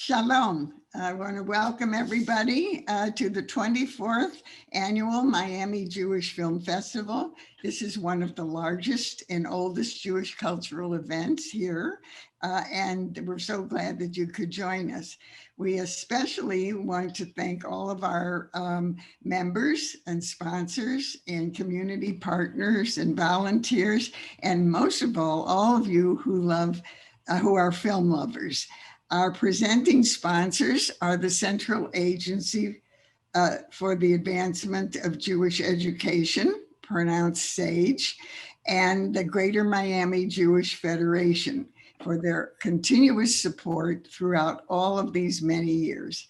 Shalom. I want to welcome everybody to the 24th Annual Miami Jewish Film Festival. This is one of the largest and oldest Jewish cultural events here, and we're so glad that you could join us. We especially want to thank all of our members and sponsors and community partners and volunteers, and most of all of you who are film lovers. Our presenting sponsors are the Central Agency for the Advancement of Jewish Education, pronounced SAGE, and the Greater Miami Jewish Federation for their continuous support throughout all of these many years.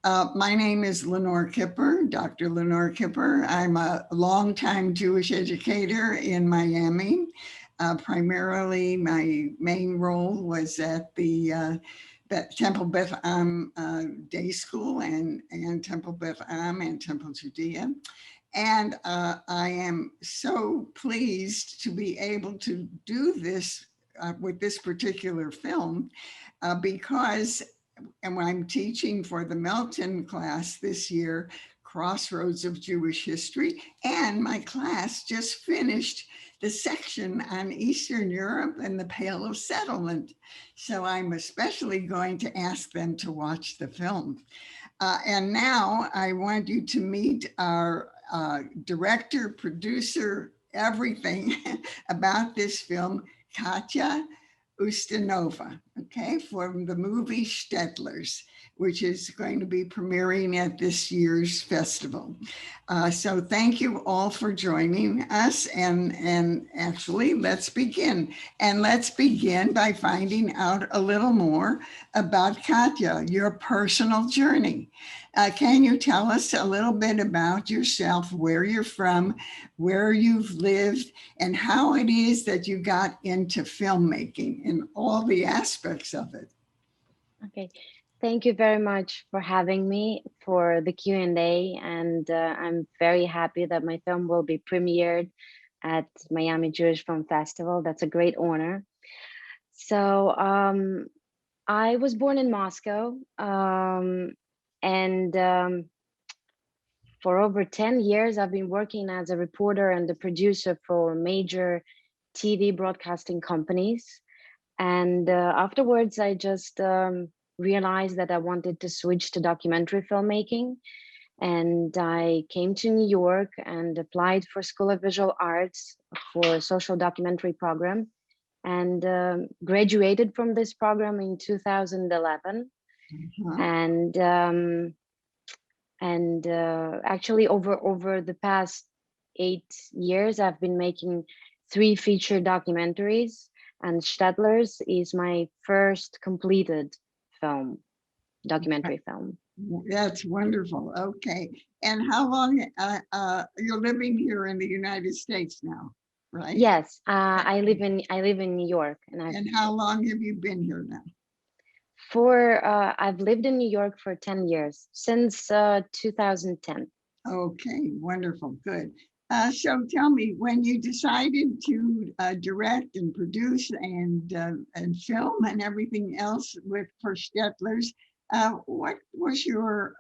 My name is Lenore Kipper, Dr. Lenore Kipper. I'm a longtime Jewish educator in Miami. Primarily, my main role was at the Temple Beth Am Day School and Temple Beth Am and Temple Judea. And I am so pleased to be able to do this with this particular film because when I'm teaching for the Melton class this year, Crossroads of Jewish History, and my class just finished the section on Eastern Europe and the Pale of Settlement. So I'm especially going to ask them to watch the film. And now I want you to meet our director, producer, everything about this film, Katya Ustinova, okay, from the movie Shtetlers, which is going to be premiering at this year's festival. So thank you all for joining us, and actually let's begin. And let's begin by finding out a little more about Katya, your personal journey. Can you tell us a little bit about yourself, where you're from, where you've lived, and how it is that you got into filmmaking and all the aspects of it? Okay, thank you very much for having me for the Q&A, and I'm very happy that my film will be premiered at Miami Jewish Film Festival. That's a great honor. So I was born in Moscow, and for over 10 years, I've been working as a reporter and a producer for major TV broadcasting companies. And afterwards, I just realized that I wanted to switch to documentary filmmaking. And I came to New York and applied for School of Visual Arts for a social documentary program, and graduated from this program in 2011. And actually over the past 8 years, I've been making 3 feature documentaries, and Shtetlers is my first completed documentary film. That's wonderful. Okay. And how long you're living here in the United States now, right? Yes, I live in New York. And how long have you been here now? I've lived in New York for 10 years, since 2010. Okay, wonderful, good. So tell me, when you decided to direct and produce and film and everything else for Shtetlers, what was your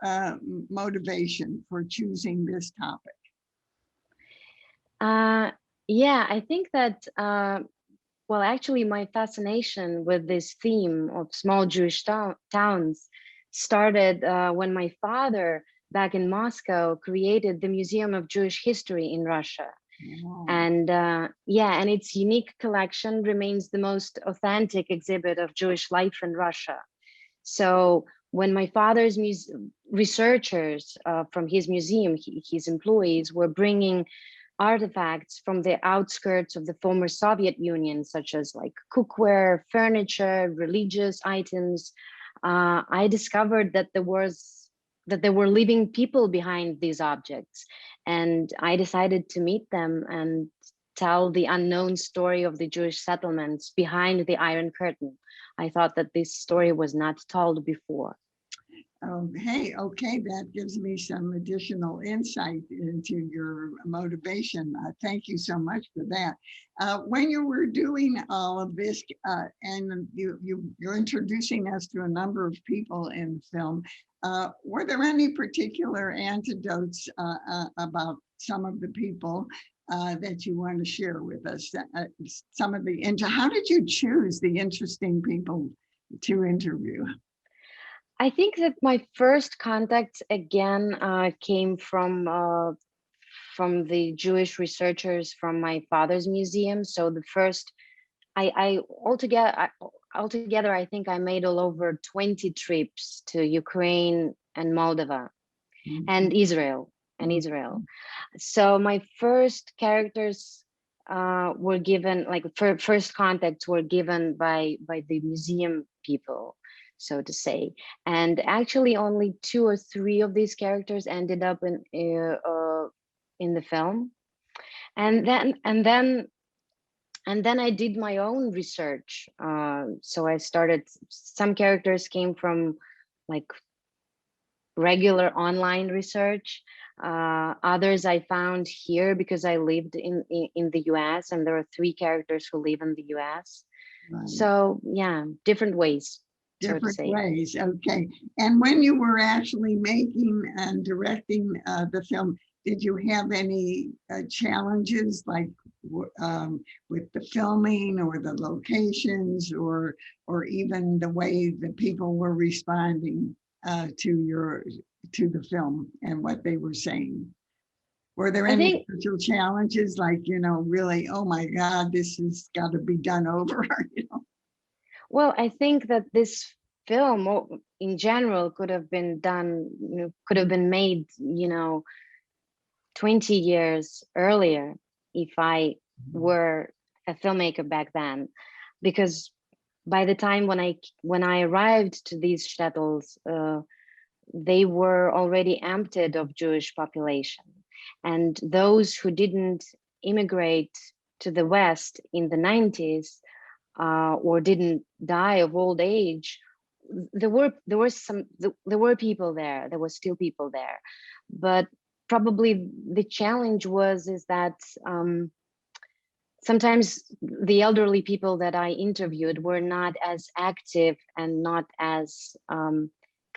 motivation for choosing this topic? Yeah, I think that, well, actually, my fascination with this theme of small Jewish towns started when my father, back in Moscow, created the Museum of Jewish History in Russia. Wow. And yeah, and its unique collection remains the most authentic exhibit of Jewish life in Russia. So when my father's researchers from his museum, his employees, were bringing artifacts from the outskirts of the former Soviet Union, such as like cookware, furniture, religious items, I discovered that there were living people behind these objects, and I decided to meet them and tell the unknown story of the Jewish settlements behind the Iron Curtain. I thought that this story was not told before. Hey, okay, that gives me some additional insight into your motivation. Thank you so much for that. When you were doing all of this, and you're introducing us to a number of people in the film, were there any particular anecdotes about some of the people that you want to share with us? Some of the, and how did you choose the interesting people to interview? I think that my first contact again came from the Jewish researchers from my father's museum. So the first, I altogether, I think I made all over 20 trips to Ukraine and Moldova and Israel Mhm. So my first characters were given, like first contacts were given by the museum people, so to say. And actually only 2 or 3 of these characters ended up in the film. And then I did my own research. So I started, some characters came from like regular online research. Others I found here because I lived in the US, and there are 3 characters who live in the US. Right. So yeah, different ways, so to Different say. ways. Okay. And when you were actually making and directing the film, did you have any challenges like with the filming or the locations or even the way the people were responding to the film and what they were saying? Were there I any think, special challenges like, really, oh my God, this has got to be done over, well, I think that this film in general could have been done, could have been made, 20 years earlier if I were a filmmaker back then, because by the time when I arrived to these shtetls, they were already emptied of Jewish population, and those who didn't immigrate to the West in the 90s or didn't die of old age, there were people there. There were still people there, but probably the challenge is that sometimes the elderly people that I interviewed were not as active and not as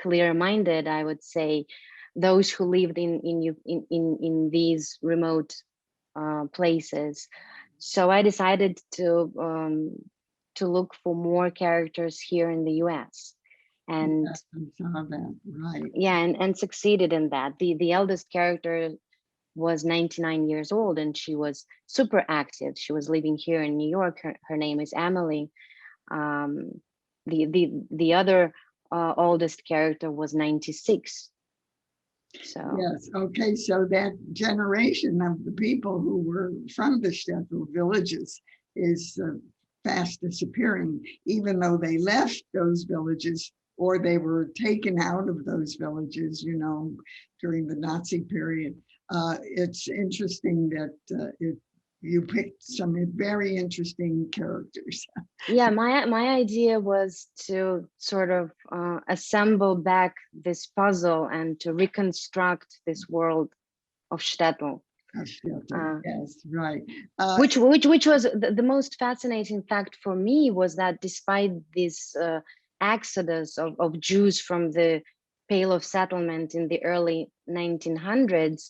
clear-minded, I would say, those who lived in these remote places. So I decided to look for more characters here in the US. And Yes, I saw that, right. yeah, and succeeded in that. The eldest character was 99 years old, and she was super active. She was living here in New York. Her name is Emily. Um, the other oldest character was 96. So Yes, okay, so that generation of the people who were from the Shtetl villages is fast disappearing, even though they left those villages or they were taken out of those villages, during the Nazi period. It's interesting that you picked some very interesting characters. yeah, my idea was to sort of assemble back this puzzle and to reconstruct this world of Shtetl. Uh, Yes, right. which was the most fascinating fact for me, was that despite this exodus of Jews from the Pale of Settlement in the early 1900s,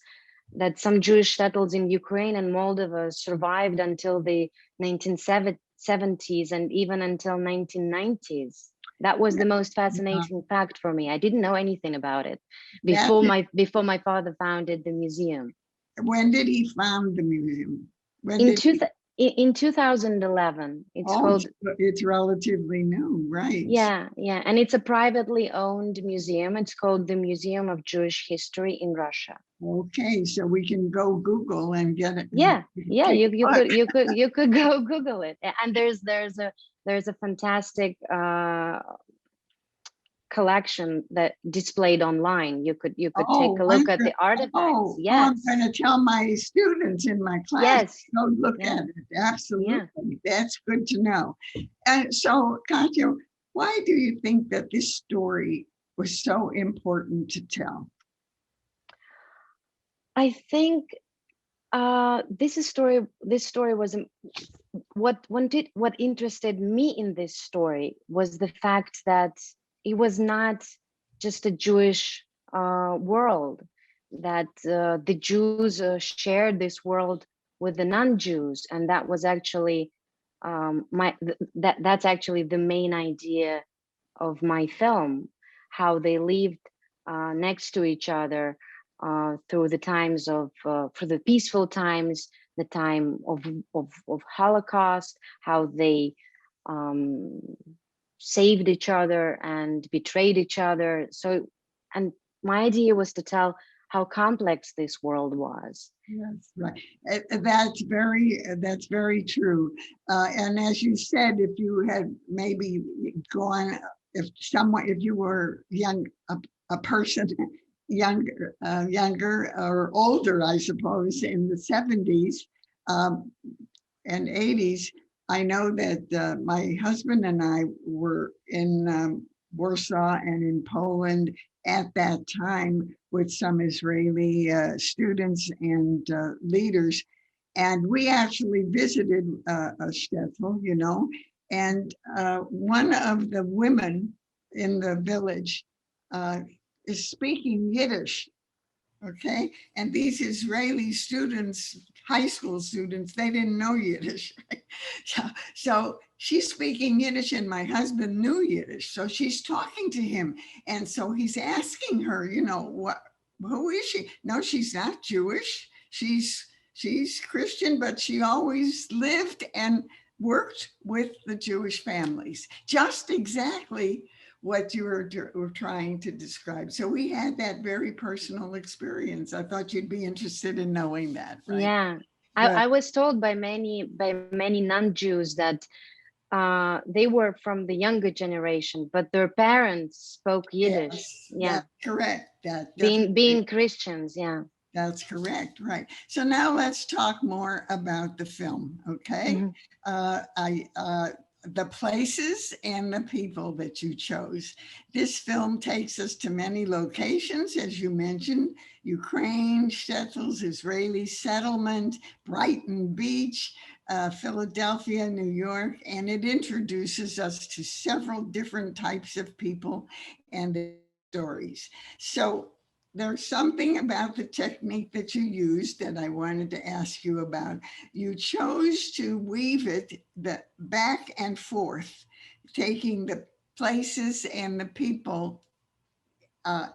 that some Jewish shtetls in Ukraine and Moldova survived until the 1970s and even until 1990s. That was the most fascinating fact for me. I didn't know anything about it that before my father founded the museum. When did he found the museum? When In did two, in 2011, it's Oh, called, it's relatively new, right? yeah, and it's a privately owned museum. It's called the Museum of Jewish History in Russia. Okay, so we can go Google and get it. Yeah, Take you a look. could go Google it. And there's a fantastic collection that displayed online. You could take Oh, a look at the artifacts. I'm Yes, going to tell my students in my class to yes, go look yeah, at it. yeah. Absolutely, that's good to know. And so, Katya, why do you think that this story was so important to tell? I think this story was what interested me in this story was the fact that it was not just a Jewish world, that the Jews shared this world with the non-Jews, and that was actually that's actually the main idea of my film, how they lived next to each other through the times of for the peaceful times, the time of Holocaust, how they um, saved each other and betrayed each other. So, and my idea was to tell how complex this world was. That's right. That's very true. And as you said, if you had maybe gone, if you were a person younger or older, I suppose, in the 70s and 80s, I know that my husband and I were in Warsaw and in Poland at that time with some Israeli students and leaders. And we actually visited a shtetl, and one of the women in the village is speaking Yiddish. Okay, and these Israeli students, high school students, they didn't know Yiddish. Right? So she's speaking Yiddish, and my husband knew Yiddish. So she's talking to him, and so he's asking her, who is she? No, she's not Jewish. She's Christian, but she always lived and worked with the Jewish families. Just exactly what you were trying to describe. So we had that very personal experience. I thought you'd be interested in knowing that, right? Yeah, But I was told by many non-Jews that they were from the younger generation, but their parents spoke Yiddish. yes, Yeah, that's correct. That being definitely, Christians. Yeah. that's correct, right. So now let's talk more about the film, okay? Mhm. The places and the people that you chose. This film takes us to many locations, as you mentioned: Ukraine, Shtetlers, Israeli settlement, Brighton Beach, Philadelphia, New York, and it introduces us to several different types of people and their stories. So there's something about the technique that you used that I wanted to ask you about. You chose to weave it back and forth, taking the places and the people,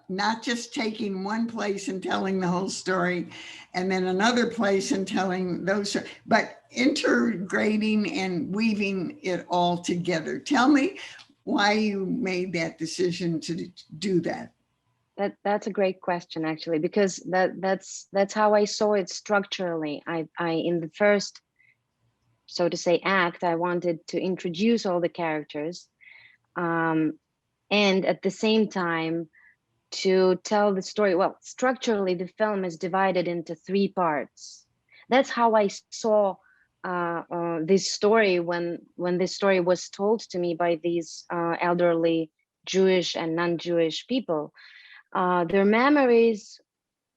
not just taking one place and telling the whole story, and then another place and telling those, but integrating and weaving it all together. Tell me why you made that decision to do that. That's a great question, actually, because that's how I saw it structurally. I in the first, so to say, act, I wanted to introduce all the characters, and at the same time to tell the story. Well, structurally, the film is divided into three parts. That's how I saw this story when this story was told to me by these elderly Jewish and non-Jewish people. Their memories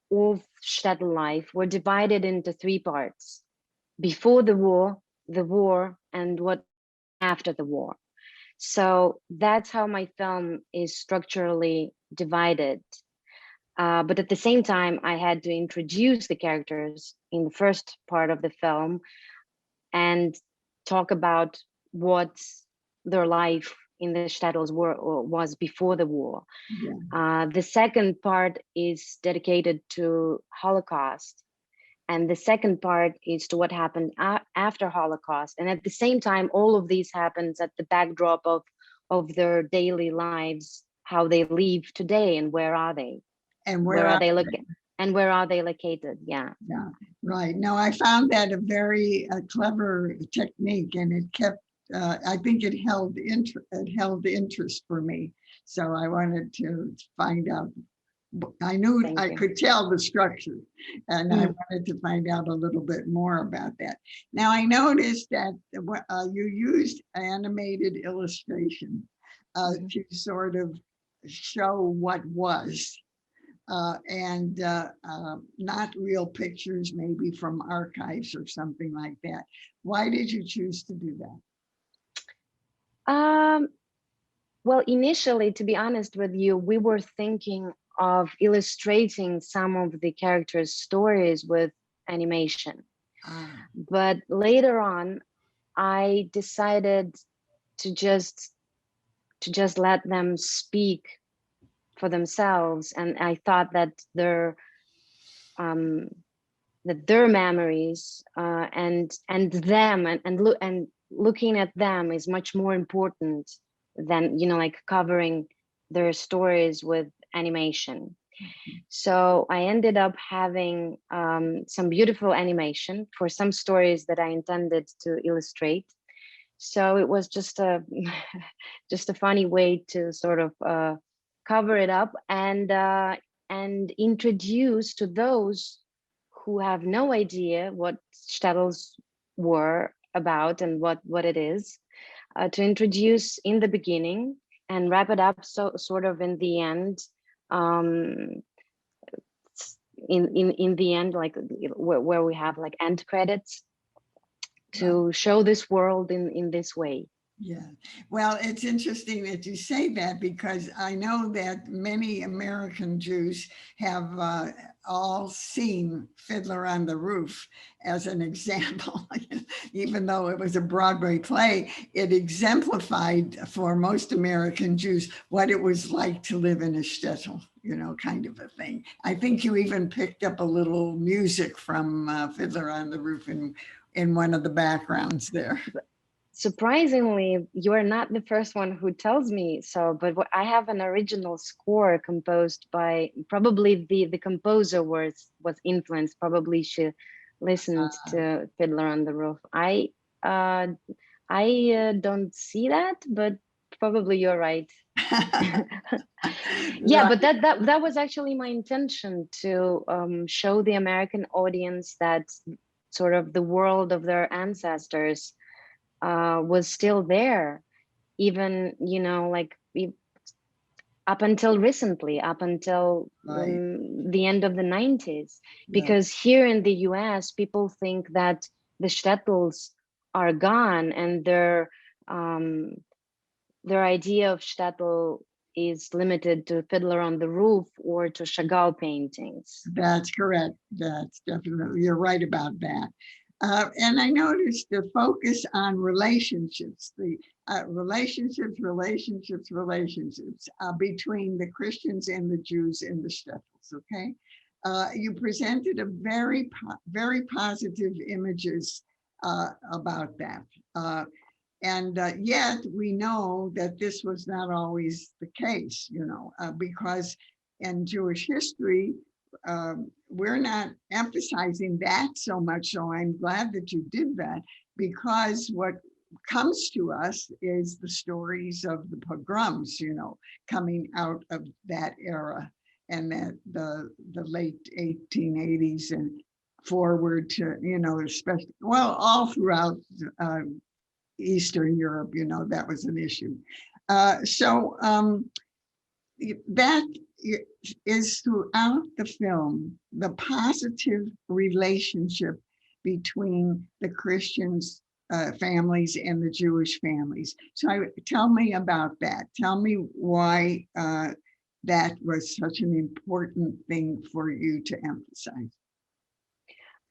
of shtetl life were divided into three parts: before the war, and what after the war. So that's how my film is structurally divided. But at the same time, I had to introduce the characters in the first part of the film and talk about what their life in the shtetls was before the war. Yeah. The second part is dedicated to Holocaust, and the second part is to what happened after Holocaust. And at the same time, all of these happens at the backdrop of their daily lives, how they live today, and where are they? And Where are they looking? And where are they located? Yeah. Yeah, right. No, I found that a very clever technique, and it kept. I think it held interest for me. So I wanted to find out. I knew Thank I you. could tell the structure, and I Mm. wanted to find out a little bit more about that. Now I noticed that you used animated illustration Mhm. to sort of show what was. And not real pictures, maybe from archives or something like that. Why did you choose to do that? Well, initially, to be honest with you, we were thinking of illustrating some of the characters' stories with animation. But later on, I decided to just let them speak for themselves, and I thought that their memories and them and looking at them is much more important than, you know, like covering their stories with animation. So I ended up having some beautiful animation for some stories that I intended to illustrate. So it was just a just a funny way to sort of cover it up and introduce to those who have no idea what Shtetlers were about and what it is, to introduce in the beginning and wrap it up so sort of in the end, um, in the end, like where we have like end credits, to show this world in this way. Yeah, well, it's interesting that you say that, because I know that many American Jews have all seen Fiddler on the Roof as an example. Even though it was a Broadway play, it exemplified for most American Jews what it was like to live in a shtetl, you know, kind of a thing. I think you even picked up a little music from Fiddler on the Roof in one of the backgrounds there. Surprisingly, you are not the first one who tells me so, but I have an original score composed by, probably the composer was influenced, probably she listened to Fiddler on the Roof. I don't see that, but probably you're right. Yeah, but that was actually my intention, to show the American audience that sort of the world of their ancestors was still there, even, you know, like up until recently, up until the end of the 90s. Because here in the US, people think that the shtetls are gone, and their idea of shtetl is limited to Fiddler on the Roof or to Chagall paintings. That's correct. That's definitely, you're right about that. And I noticed the focus on relationships, the relationships between the Christians and the Jews in the shtetls, okay? You presented a very positive images about that. And yet we know that this was not always the case, you know, because in Jewish history, we're not emphasizing that so much. So I'm glad that you did that, because what comes to us is the stories of the pogroms, you know, coming out of that era, and that the late 1880s and forward to, you know, especially, well, all throughout Eastern Europe, you know, that was an issue. So that is throughout the film, the positive relationship between the Christians families and the Jewish families. So tell me about that. Tell me why that was such an important thing for you to emphasize.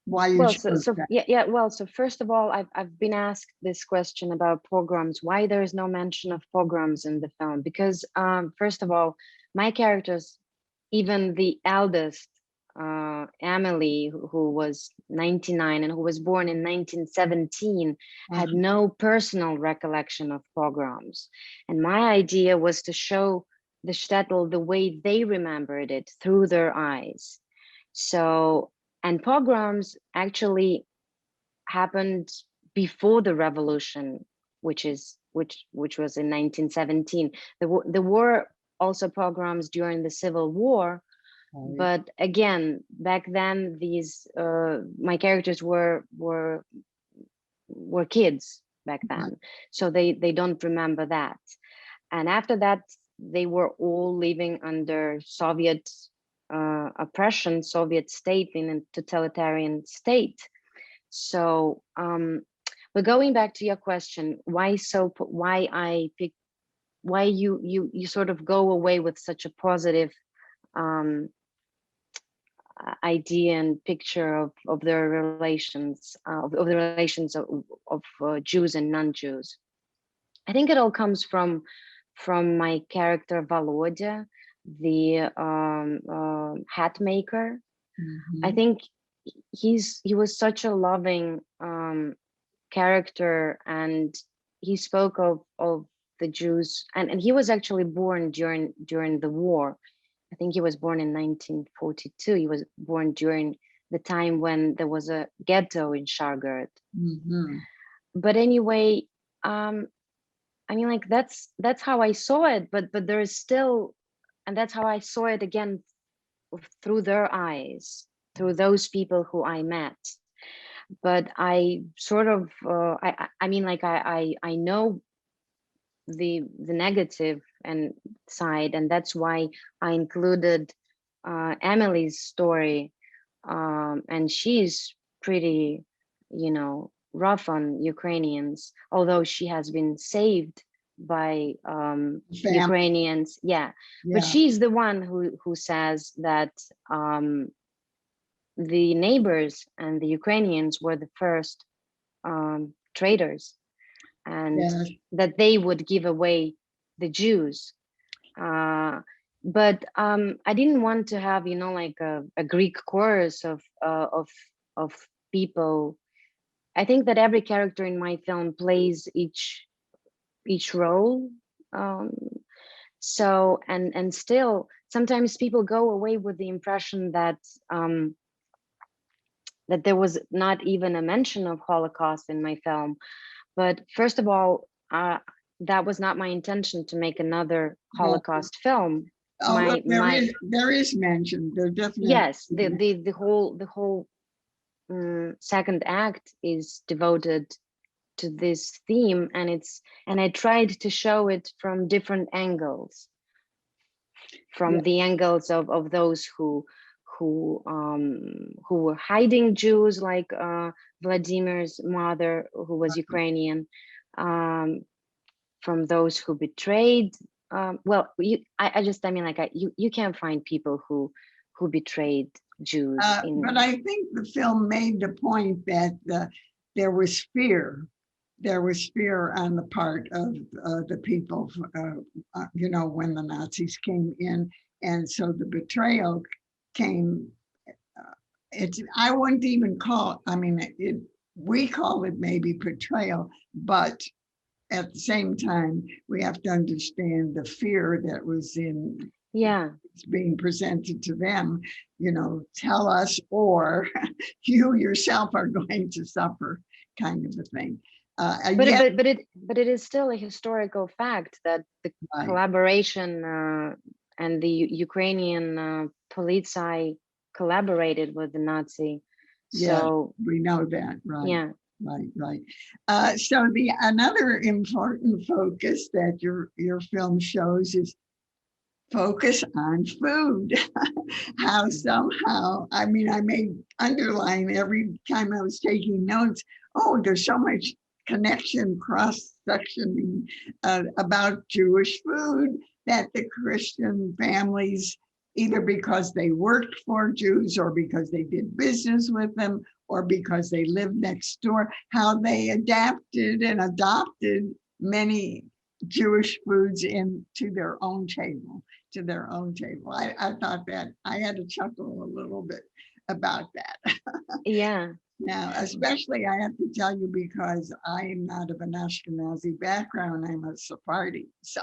Why you chose that. Well, so first of all, I've been asked this question about pogroms, why there is no mention of pogroms in the film, because first of all, my characters, even the eldest, Emily, who was 99 and who was born in 1917, had no personal recollection of pogroms. And my idea was to show the shtetl the way they remembered it, through their eyes. So, and pogroms actually happened before the revolution, which was in 1917. There were also pogroms during the Civil War, but again, back then, these my characters were kids back then, so they don't remember that. And after that, they were all living under Soviet oppression, Soviet state, in a totalitarian state. So, but going back to your question, why I pick, why you sort of go away with such a positive um, idea and picture of their relations, of the relations of Jews and non-Jews. I think it all comes from my character Volodya, the hat maker. I think he was such a loving character, and he spoke of the Jews, and he was actually born during the war. I think he was born in 1942. He was born during the time when there was a ghetto in Shargard. But anyway, I mean, like that's how I saw it, but there is still, and that's how I saw it again through their eyes, through those people who I met. But I sort of, I mean, like I know the negative and side, and that's why I included Emily's story, and she's pretty, you know, rough on Ukrainians, although she has been saved by Ukrainians. Yeah, but she's the one who says that the neighbors and the Ukrainians were the first traitors, and that they would give away the Jews. But I didn't want to have, you know, like a Greek chorus of people. I think that every character in my film plays each role. So and still, sometimes people go away with the impression that that there was not even a mention of Holocaust in my film. But first of all, that was not my intention to make another Holocaust film. There is mention. There definitely. Yes, the whole second act is devoted to this theme, and I tried to show it from different angles, from the angles of those who were hiding Jews, like Vladimir's mother, who was Ukrainian, from those who betrayed. Well, I mean, like you can't find people who betrayed Jews. But I think the film made the point that there was fear. There was fear on the part of the people, you know, when the Nazis came in, and so the betrayal came. I wouldn't even call. I mean, we call it maybe betrayal, but at the same time, we have to understand the fear that was in. It's being presented to them, you know, tell us or you yourself are going to suffer, kind of a thing. But it is still a historical fact that the collaboration and the Ukrainian police collaborated with the Nazi. So we know that, right? Yeah. Right. So another important focus that your film shows is focus on food. How somehow, I mean, I made underline every time I was taking notes. Oh, there's so much connection, cross-sectioning about Jewish food that the Christian families, either because they worked for Jews or because they did business with them or because they lived next door, how they adapted and adopted many Jewish foods into their own table, I thought that I had to chuckle a little bit about that. Yeah. Now, especially I have to tell you because I'm not of an Ashkenazi background, I'm a Sephardi. So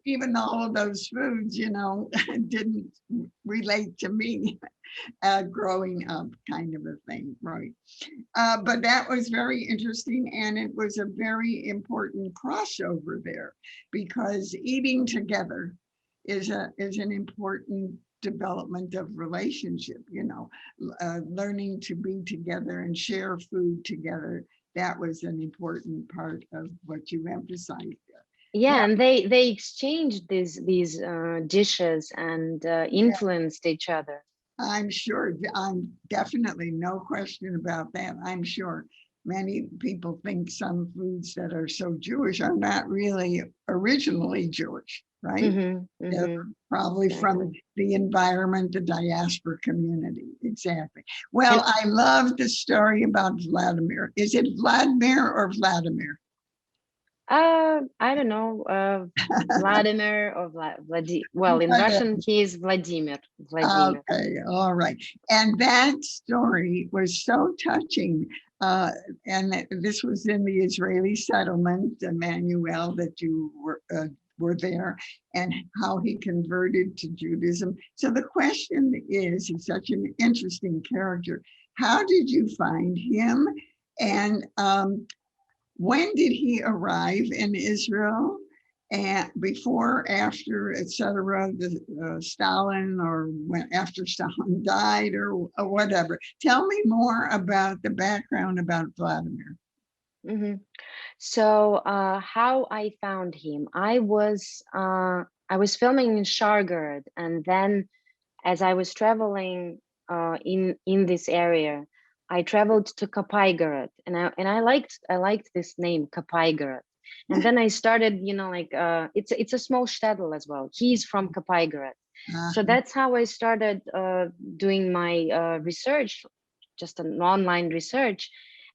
even all of those foods, you know, didn't relate to me growing up, kind of a thing, right? But that was very interesting, and it was a very important crossover there because eating together is an important development of relationship, you know, learning to be together and share food together. That was an important part of what you emphasized there. Yeah, and they exchanged these dishes and Yeah, influenced each other. I'm sure. I'm definitely no question about that. I'm sure many people think some foods that are so Jewish are not really originally Jewish, right? They're probably from Exactly. the environment, the diaspora community. Exactly. Well, And I love the story about Vladimir. Is it Vladimir or Vladimir? I don't know, Vladimir or well, in Russian he is Vladimir. Vladimir. Okay, all right. And that story was so touching. Uh, and this was in the Israeli settlement, Emmanuel, that you were there, and how he converted to Judaism. So the question is, he's such an interesting character. How did you find him? And when did he arrive in Israel? And before, after, etc., the Stalin, or when after Stalin died, or whatever. Tell me more about the background about Vladimir. Hmm. So how I found him, I was filming in Shargard, and then as I was traveling in this area, I traveled to Kapaigarat, and I liked this name Kapaigarat, and then I started, like it's a small shtetl as well. He's from Kapaigarat, so Uh, that's how I started doing my research, just an online research,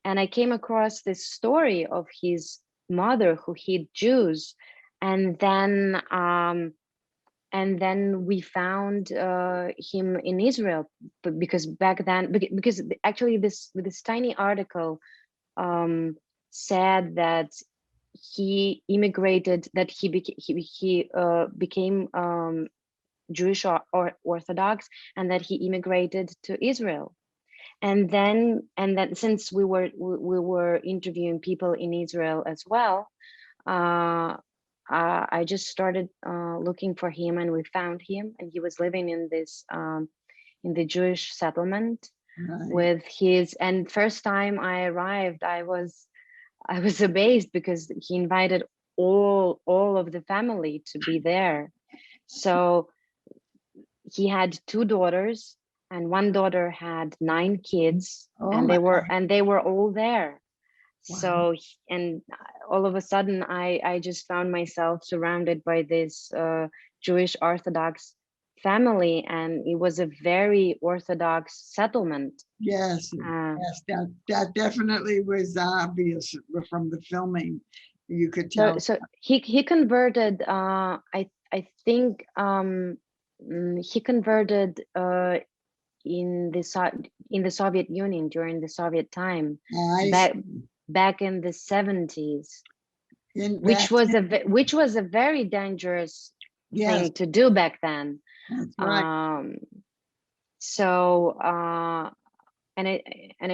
and I came across this story of his mother who hid Jews, and then. And then we found him in Israel, because back then, because actually this tiny article um, said that he immigrated, that he became Jewish or Orthodox, and that he immigrated to Israel. And then since we were interviewing people in Israel as well, uh, I just started looking for him, and we found him, and he was living in the Jewish settlement right. with his. And first time I arrived, I was amazed because he invited all of the family to be there. So he had two daughters, and one daughter had 9 kids, Oh and my, they were all there. wow. So and all of a sudden I just found myself surrounded by this Jewish Orthodox family, and it was a very Orthodox settlement. Yes, uh, yes, that definitely was obvious from the filming. You could so tell. so he converted, I think, he converted in the Soviet Union during the Soviet time, I back back in the 70s, in which back. was a very dangerous Yes, thing to do back then. that's right. Um, so and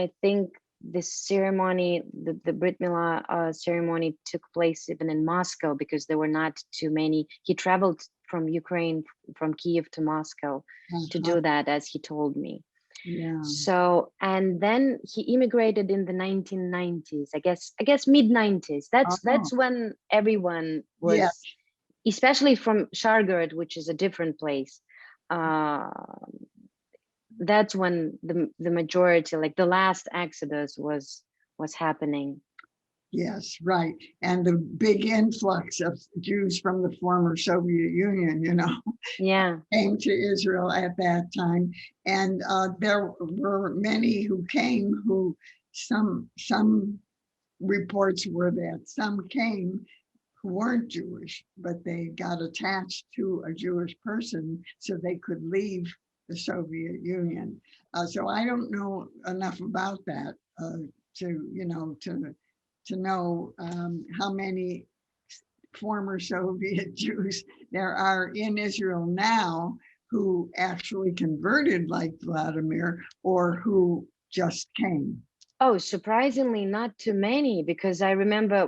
I think this ceremony, the Brit Mila ceremony, took place even in Moscow, because there were not too many. He traveled from Ukraine, from Kiev to Moscow, to Uh-huh. do that, as he told me. Yeah. So, and then he immigrated in the 1990s, I guess mid 90s. Oh, That's when everyone yeah. was, especially from Shargard, which is a different place. Uh, that's when the majority, like the last exodus, was happening. Yes, right. And the big influx of Jews from the former Soviet Union, Yeah. came to Israel at that time. And there were many who came who some reports were that some came who weren't Jewish, but they got attached to a Jewish person so they could leave the Soviet Union. So I don't know enough about that to know how many former Soviet Jews there are in Israel now who actually converted like Vladimir, or who just came. Oh, surprisingly not too many, because I remember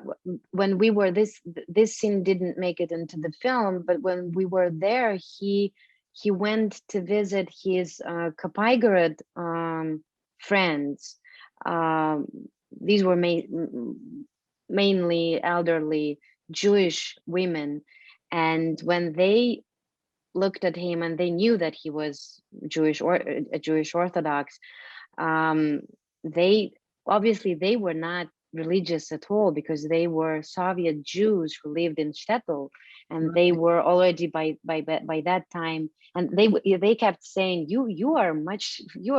when we were this scene didn't make it into the film, but when we were there, he went to visit his Kapaigarad friends. Um, these were mainly elderly Jewish women, and when they looked at him and they knew that he was Jewish or a Jewish Orthodox, um, they obviously they were not religious at all because they were Soviet Jews who lived in Shtetl, and they Right. were already by that time, and they kept saying, you are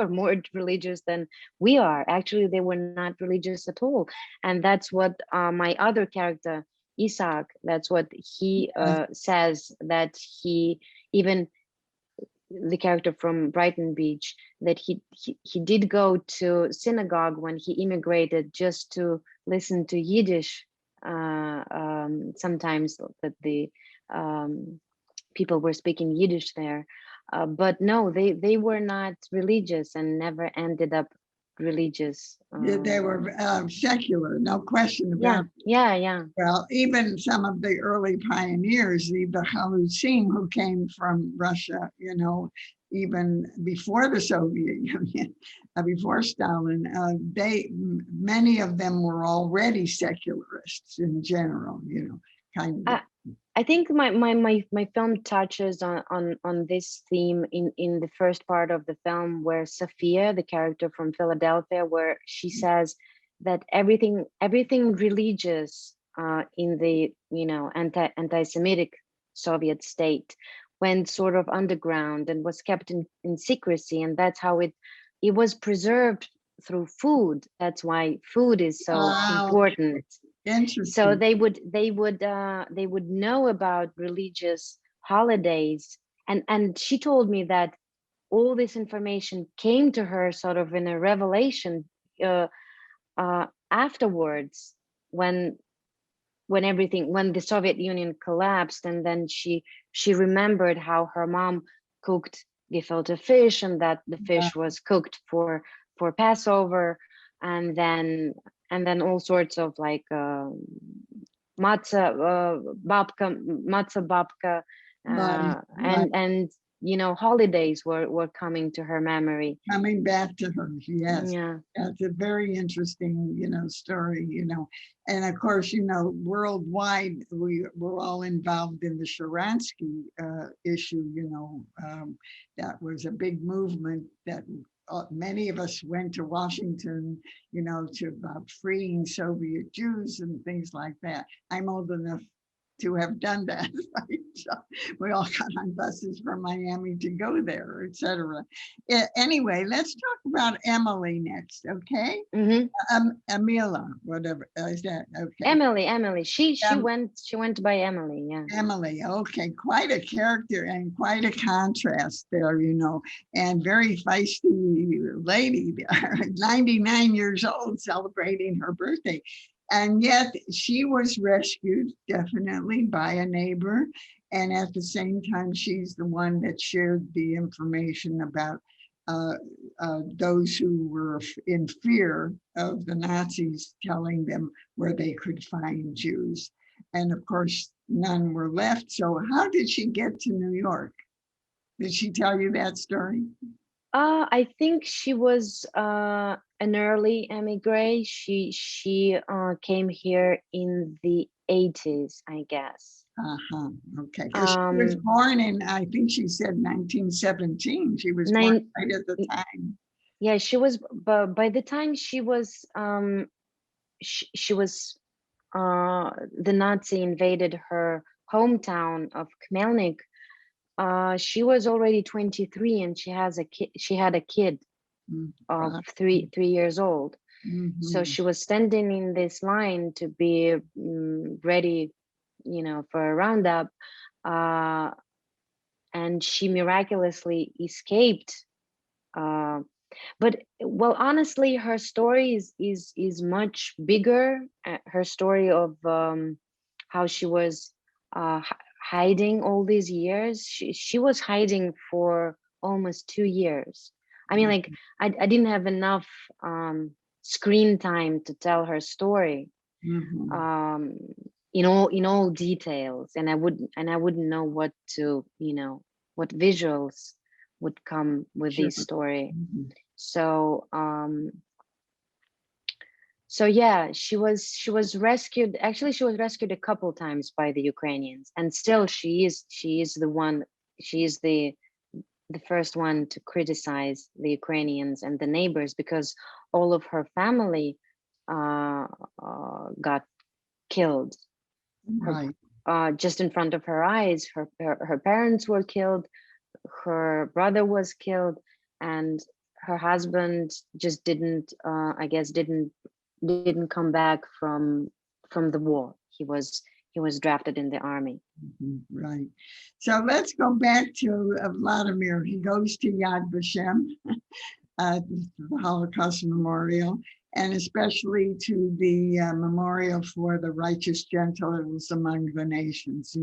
more religious than we are. Actually, they were not religious at all, and that's what my other character Isaac, that's what he says, that he even the character from Brighton Beach, that he did go to synagogue when he immigrated just to listen to Yiddish. Sometimes that the um, people were speaking Yiddish there, but no, they were not religious and never ended up religious. They were secular, no question Yeah, about it. yeah. Well, even some of the early pioneers, the Halusim who came from Russia, even before the Soviet Union, before Stalin, many of them were already secularists in general, kind of. I think my film touches on this theme in the first part of the film, where Sophia, the character from Philadelphia, where she says that everything religious in the anti-Semitic Soviet state went sort of underground and was kept in secrecy, and that's how it was preserved through food. That's why food is so Wow, important. So interesting. they would know about religious holidays, and she told me that all this information came to her sort of in a revelation afterwards, when when the Soviet Union collapsed, and then she remembered how her mom cooked gefilte fish, and that the Yeah, fish was cooked for Passover, and then all sorts of like matzah babka, right, right. and holidays were coming to her memory. Coming back to her, yes. Yeah. That's a very interesting, story, And of course, worldwide, we're all involved in the Sharansky issue, that was a big movement that many of us went to Washington, to about freeing Soviet Jews and things like that. I'm old enough to have done that. Right? So we all got on buses from Miami to go there, etc. Anyway, let's talk about Emily next, okay? Hmm. Amila, whatever is that? Okay, Emily. She um, went by Emily. Yeah. Emily. Okay, quite a character and quite a contrast there, and very feisty lady, 99 years old, celebrating her birthday. And yet she was rescued definitely by a neighbor. And at the same time, she's the one that shared the information about those who were in fear of the Nazis telling them where they could find Jews. And of course, none were left. So, how did she get to New York? Did she tell you that story? I think she was an early emigre. She came here in the 80s, I guess. Uh-huh. Okay. Because she was Um, born in, I think she said 1917. She was born nine, right at the time. yeah, she was. But by the time she was, the Nazi invaded her hometown of Khmelnyk. She was already 23, and she had a kid of Wow. 3 years old. So Mhm. she was standing in this line to be ready, for a roundup, uh, and she miraculously escaped. Uh, but well, honestly, her story is much bigger. Her story of how she was hiding all these years. She was hiding for almost 2 years. I mean, like I didn't have enough screen time to tell her story Mhm. um, in all details, and I wouldn't know what to what visuals would come with Sure. this story. Mhm. So So yeah, she was rescued. Actually, she was rescued a couple times by the Ukrainians, and still she is the one. She is the first one to criticize the Ukrainians and the neighbors, because all of her family got killed. Her, Right. just in front of her eyes, her parents were killed, her brother was killed, and her husband just didn't, I guess, didn't come back from the war. He was drafted in the army. Right. So let's go back to Vladimir. He goes to Yad Vashem, the Holocaust Memorial, and especially to the memorial for the righteous Gentiles among the nations,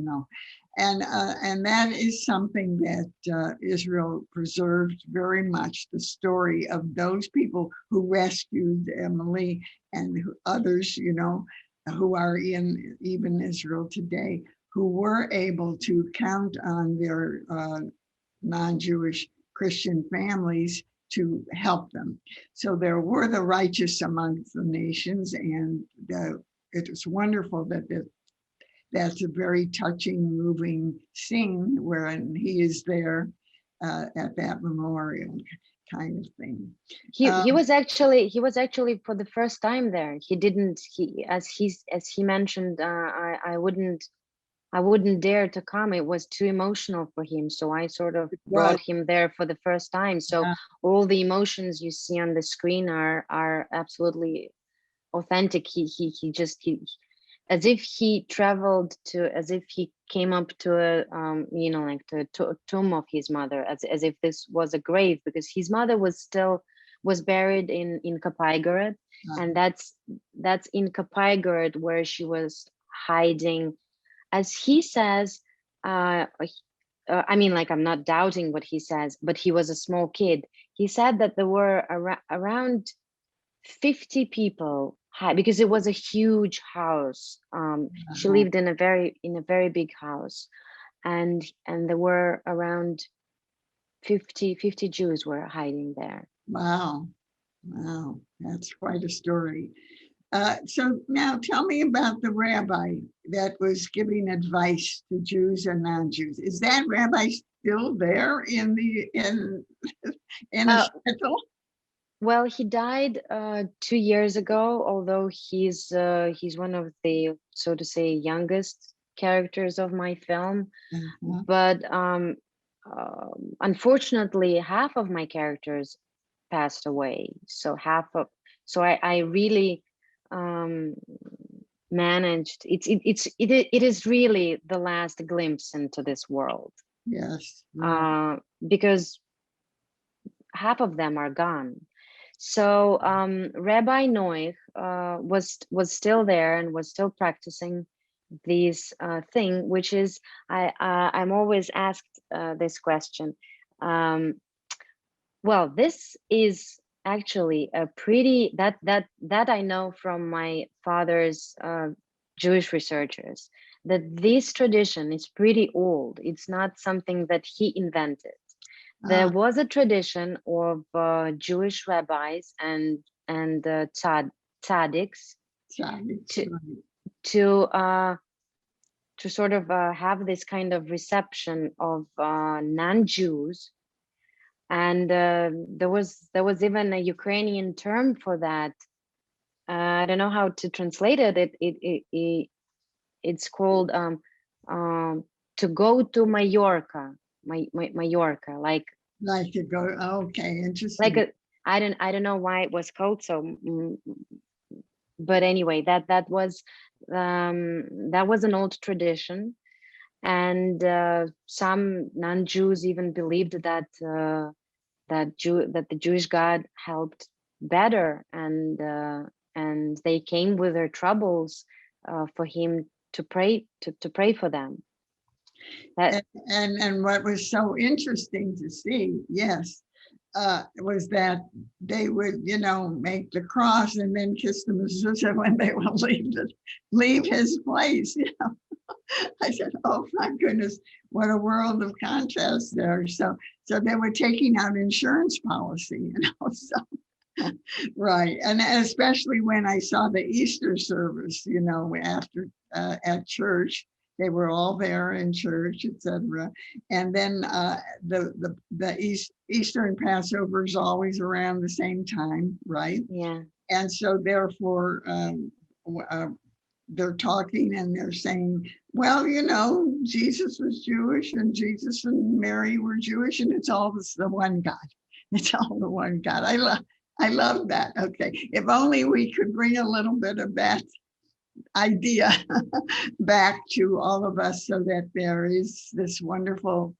and that is something that Israel preserved very much, the story of those people who rescued Emily and others, who are in even Israel today, who were able to count on their non-Jewish Christian families to help them. So there were the righteous amongst the nations, and it was wonderful that's a very touching, moving scene wherein he is there at that memorial kind of thing. He was actually for the first time there. He didn't he as he mentioned, I wouldn't dare to come. It was too emotional for him. So I sort of brought him there for the first time. So all the emotions you see on the screen are absolutely authentic. He as if he traveled to, as if he came up to a like to a tomb of his mother, as if this was a grave, because his mother was buried in Kapaigaret, and that's in Kapaigaret where she was hiding. As he says, I mean, like, I'm not doubting what he says, but he was a small kid. He said that there were around 50 people, because it was a huge house. She lived in a very big house, and there were around 50 Jews were hiding there. Wow, that's quite a story. So now tell me about the rabbi that was giving advice to Jews and non-Jews. Is that rabbi still there in a shtetl? Well, he died 2 years ago, although he's one of the, so to say, youngest characters of my film. But unfortunately, half of my characters passed away. So I really managed. It is really the last glimpse into this world. Yes. Because half of them are gone. So Rabbi Noach was still there and was still practicing this thing, which is, I'm always asked this question. Well, this is actually a pretty, that I know from my father's Jewish researchers, that this tradition is pretty old. It's not something that he invented. There was a tradition of Jewish rabbis and tzaddiks to sort of have this kind of reception of non-Jews, and there was even a Ukrainian term for that. I don't know how to translate it. It's called to go to Mallorca. Mallorca, like to go. Okay, interesting. Like I don't know why it was called so, but anyway, that was an old tradition, and some non-Jews even believed that the Jewish God helped better, and they came with their troubles for him to pray for them. And what was so interesting to see, yes, was that they would, make the cross and then kiss the mezuzah when they would leave his place. I said, oh my goodness, what a world of contrast there. So they were taking out insurance policy, so Right. And especially when I saw the Easter service, after at church, they were all there in church, etc. And then Easter and Passover is always around the same time, right? Yeah. And so therefore, they're talking and they're saying, well, Jesus was Jewish and Jesus and Mary were Jewish, and it's all the one God. It's all the one God. I love that. Okay. If only we could bring a little bit of that idea back to all of us so that there is this wonderful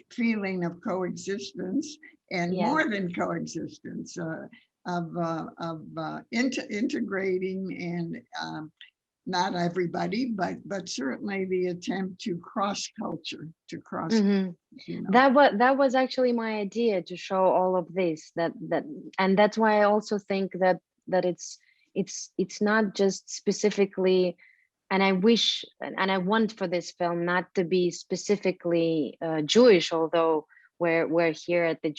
feeling of coexistence, and Yeah. more than coexistence, of integrating, and not everybody, but certainly the attempt to cross culture, to cross, Mhm. That was actually my idea, to show all of this, and that's why I also think that it's not just specifically, and I wish and I want for this film not to be specifically Jewish, although we're here at the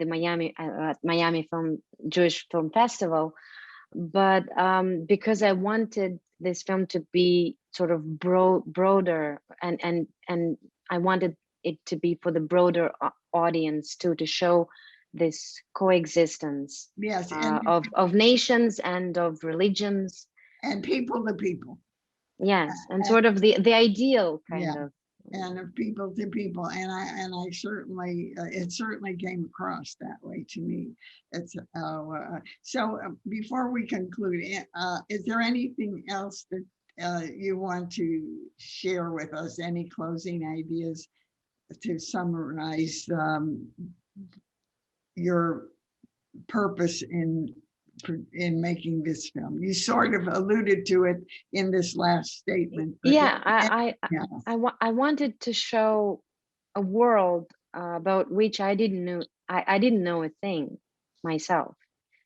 Miami Jewish Film Festival, but because I wanted this film to be sort of broader, and I wanted it to be for the broader audience too, to show this coexistence yes, and of nations and of religions. people to people. Yes, and And, sort of the ideal yeah, kind of. and of people to people, and I certainly, it certainly came across that way to me. It's so before we conclude, is there anything else that you want to share with us? Any closing ideas to summarize your purpose in making this film? You sort of alluded to it in this last statement, but Yeah, yeah. I wanted to show a world about which I didn't know a thing myself.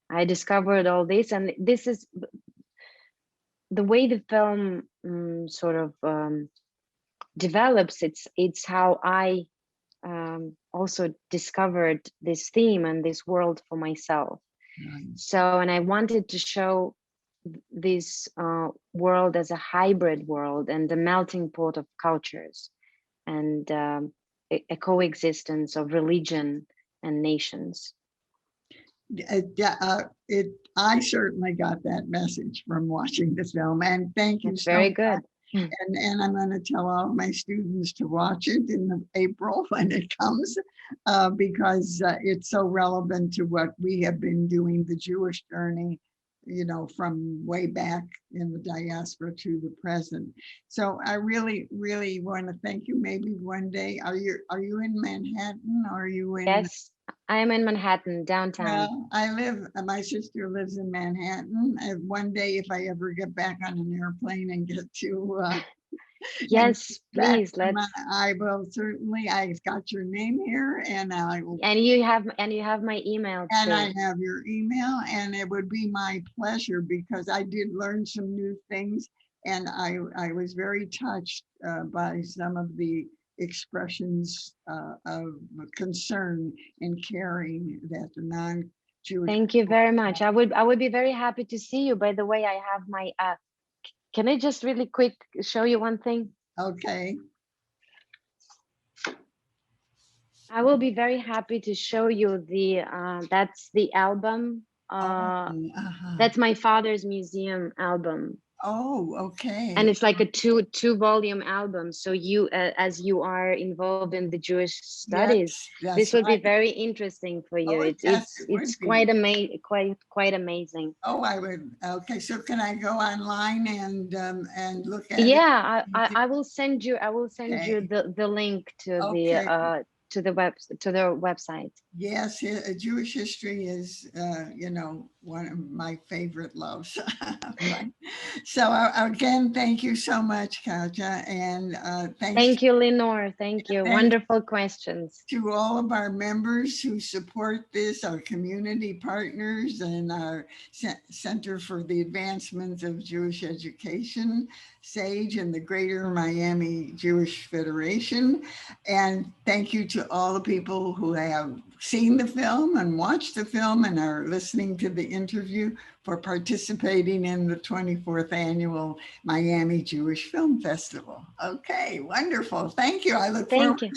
I discovered all this, and this is the way the film sort of develops. It's how I also discovered this theme and this world for myself. So, and I wanted to show this world as a hybrid world and the melting pot of cultures, and a coexistence of religion and nations. I certainly got that message from watching the film, and thank you That's so very much. good. And I'm going to tell all of my students to watch it in April when it comes, because it's so relevant to what we have been doing, the Jewish journey, from way back in the diaspora to the present. So I really, really want to thank you. Maybe one day, are you in Manhattan? Or are you in? Yes, I am in Manhattan, downtown. Well, my sister lives in Manhattan. One day, if I ever get back on an airplane and get to Yes, please, I will certainly. I've got your name here, and I will. And you have my email too. And I have your email, and it would be my pleasure, because I did learn some new things, and I was very touched by some of the expressions of concern and caring that the non-Jewish. Thank you very much. I would be very happy to see you. By the way, I have my can I just really quick show you one thing? Okay. I will be very happy to show you that's the album. That's my father's museum album. Oh, okay. And it's like a two volume album. So you, as you are involved in the Jewish studies, yes, this would be very interesting for you. It's quite amazing. Oh, I would. Okay, so can I go online and look at it? Yeah, I will send you the link to their website. Yes, Jewish history is one of my favorite loves. Right. So again, thank you so much, Katya, and thank you, Lenore. Thank you. Wonderful questions. To all of our members who support this, our community partners, and our Center for the Advancement of Jewish Education, SAGE, and the Greater Miami Jewish Federation. And thank you to to all the people who have seen the film and watched the film and are listening to the interview for participating in the 24th annual Miami Jewish Film Festival. Okay, wonderful. Thank you. Thank you.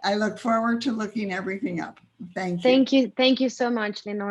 I look forward to looking everything up. Thank you. Thank you. Thank you so much, Lenore.